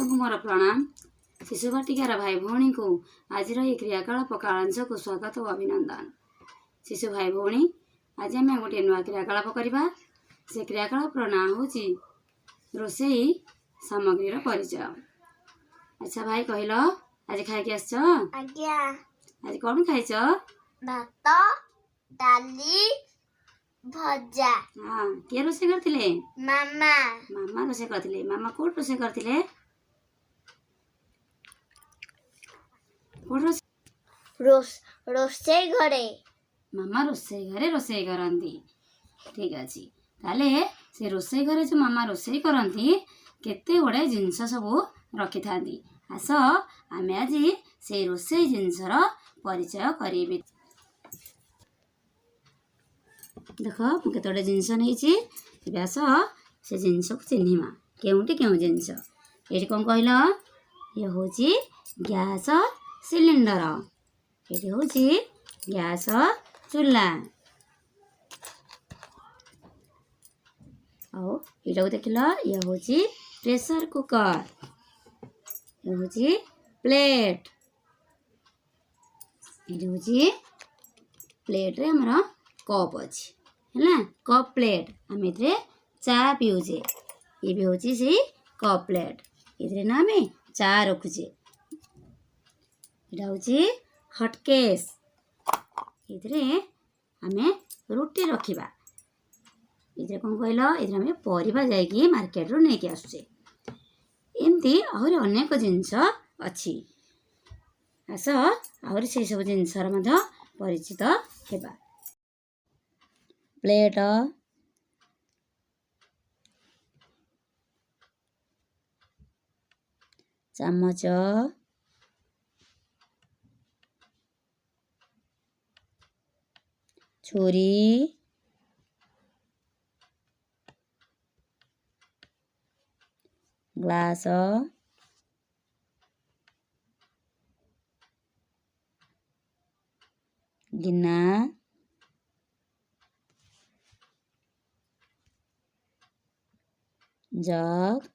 ସମସ୍ତଙ୍କୁ ମୋର ପ୍ରଣାମ। ଶିଶୁ ବାଟିକାର ଭାଇ ଭଉଣୀଙ୍କୁ ଆଜିର ଏହି କ୍ରିୟାକଳାପ କାଳାଂଶକୁ ସ୍ୱାଗତ ଓ ଅଭିନନ୍ଦନ। ଶିଶୁ ଭାଇ ଭଉଣୀ, ଆଜି ଆମେ ଗୋଟିଏ ନୂଆ କ୍ରିୟାକଳାପ କରିବା। ସେ କ୍ରିୟାକଳାପର ନାଁ ହେଉଛି ରୋଷେଇ ସାମଗ୍ରୀର ପରିଚୟ। ଆଚ୍ଛା ଭାଇ, କହିଲ ଆଜି ଖାଇକି ଆସିଛ? ଆଜ୍ଞା। ଆଜି କ'ଣ ଖାଇଛ? ଭାତ, ଡାଲି, ଭଜା। ହଁ, କିଏ ରୋଷେଇ କରିଥିଲେ? ମାମା। ମାମା ରୋଷେଇ କରିଥିଲେ। ମାମା କୋଉଠି ରୋଷେଇ କରିଥିଲେ? ରୋଷେଇ ଘରେ। ମାମା ରୋଷେଇ ଘରେ ରୋଷେଇ କରନ୍ତି। ଠିକ ଅଛି। ତାହେଲେ ସେ ରୋଷେଇ ଘରେ ଯୋଉ ମାମା ରୋଷେଇ କରନ୍ତି, କେତେ ଗୁଡ଼ାଏ ଜିନିଷ ସବୁ ରଖିଥାନ୍ତି। ଆସ ଆମେ ଆଜି ସେଇ ରୋଷେଇ ଜିନିଷର ପରିଚୟ କରିବି। ଦେଖ, ମୁଁ କେତେ ଗୁଡ଼େ ଜିନିଷ ନେଇଛି। ଏବେ ଆସ ସେ ଜିନିଷକୁ ଚିହ୍ନିବା। କେଉଁଠି କେଉଁ ଜିନିଷ? ଏଇଠି କ'ଣ କହିଲ? ଇଏ ହେଉଛି ଗ୍ୟାସ ସିଲିଣ୍ଡର। ଏଇଠି ହେଉଛି ଗ୍ୟାସ ଚୁଲା। ଆଉ ଏଇଟାକୁ ଦେଖିଲ, ଇଏ ହେଉଛି ପ୍ରେସର କୁକର। ଇଏ ହେଉଛି ପ୍ଲେଟ। ଏଇଠି ହେଉଛି ପ୍ଲେଟରେ ଆମର କପ୍ ଅଛି, ହେଲା, କପ୍ ପ୍ଲେଟ। ଆମେ ଏଥିରେ ଚା ପିଉଛେ। ଇଏ ବି ହେଉଛି ସେଇ କପ୍ ପ୍ଲେଟ। ଏଥିରେ ନା ଆମେ ଚା ରଖୁଛେ। ଏଇଟା ହେଉଛି ହଟକେସ୍। ଏଥିରେ ଆମେ ରୁଟି ରଖିବା। ଏଥିରେ କ'ଣ କହିଲ? ଏଥିରେ ଆମେ ପରିବା ଯାଇକି ମାର୍କେଟରୁ ନେଇକି ଆସୁଛେ। ଏମିତି ଆହୁରି ଅନେକ ଜିନିଷ ଅଛି। ଆସ ଆହୁରି ସେଇ ସବୁ ଜିନିଷର ମଧ୍ୟ ପରିଚିତ ହେବା। ପ୍ଲେଟ, ଚାମଚ, ଛୁରୀ, ଗ୍ଲାସ, ଗିନା, ଜଗ,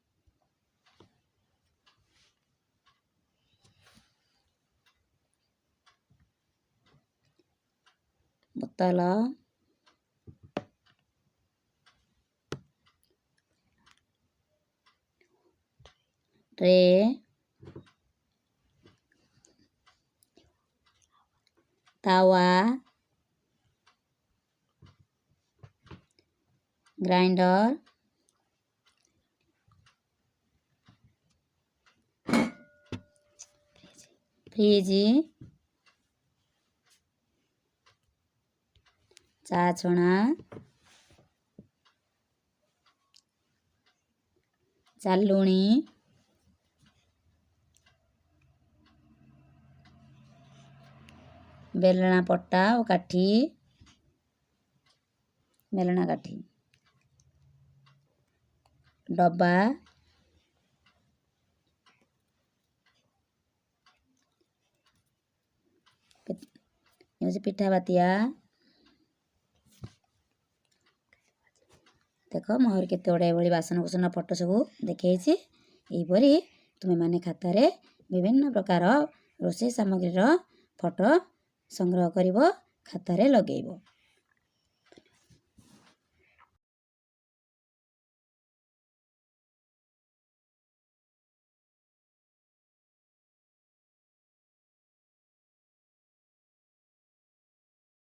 ବୋତଲ, ଟ୍ରେ, ତାୱା, ଗ୍ରାଇଣ୍ଡର, ଫ୍ରିଜ, ଚା ଛଣା, ଚାଲୁଣି, ବେଲଣା ପଟା ଓ କାଠି, ବେଲଣା କାଠି, ଡବା, ହେଉଛି ପିଠା ବାତିଆ। ଦେଖ, ମୁଁ ଆହୁରି କେତେ ଗୁଡ଼ାଏ ଏଭଳି ବାସନକୁସନ ଫଟୋ ସବୁ ଦେଖେଇଛି। ଏହିପରି ତୁମେମାନେ ଖାତାରେ ବିଭିନ୍ନ ପ୍ରକାର ରୋଷେଇ ସାମଗ୍ରୀର ଫଟୋ ସଂଗ୍ରହ କରିବ, ଖାତାରେ ଲଗେଇବ।